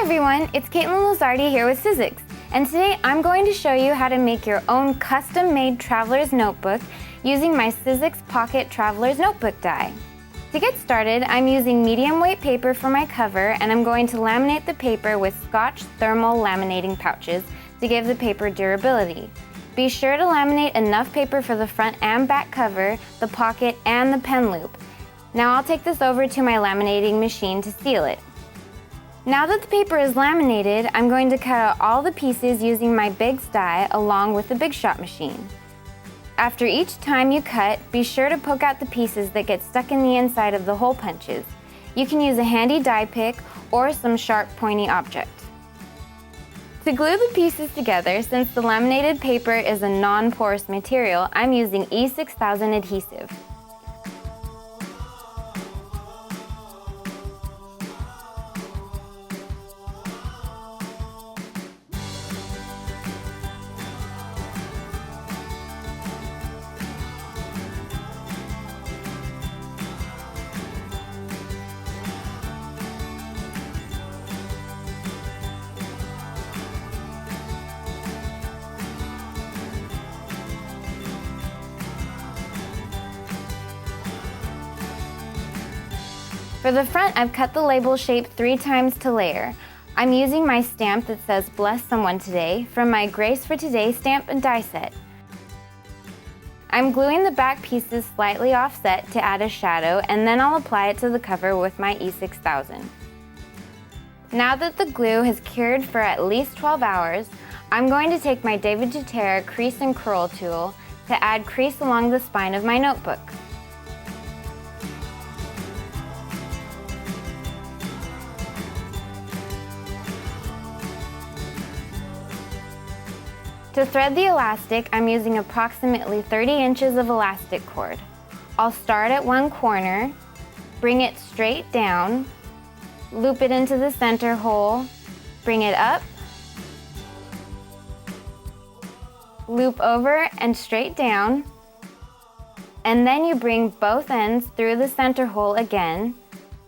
everyone, it's Caitlin Lizardi here with Sizzix, and today I'm going to show you how to make your own custom-made traveler's notebook using my Sizzix Pocket Traveler's Notebook die. To get started, I'm using medium weight paper for my cover, and I'm going to laminate the paper with Scotch thermal laminating pouches to give the paper durability. Be sure to laminate enough paper for the front and back cover, the pocket, and the pen loop. Now I'll take this over to my laminating machine to seal it. Now that the paper is laminated, I'm going to cut out all the pieces using my Bigz die along with the Big Shot machine. After each time you cut, be sure to poke out the pieces that get stuck in the inside of the hole punches. You can use a handy die pick or some sharp pointy object. To glue the pieces together, since the laminated paper is a non-porous material, I'm using E6000 adhesive. For the front, I've cut the label shape 3 times to layer. I'm using my stamp that says "Bless Someone Today" from my Grace for Today stamp and die set. I'm gluing the back pieces slightly offset to add a shadow, and then I'll apply it to the cover with my E6000. Now that the glue has cured for at least 12 hours, I'm going to take my David Jeter crease and curl tool to add crease along the spine of my notebook. To thread the elastic, I'm using approximately 30 inches of elastic cord. I'll start at one corner, bring it straight down, loop it into the center hole, bring it up, loop over and straight down, and then you bring both ends through the center hole again,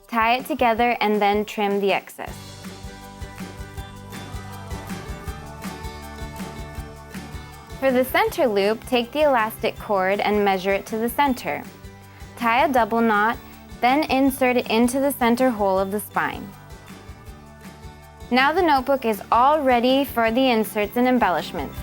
tie it together, and then trim the excess. For the center loop, take the elastic cord and measure it to the center. Tie a double knot, then insert it into the center hole of the spine. Now the notebook is all ready for the inserts and embellishments.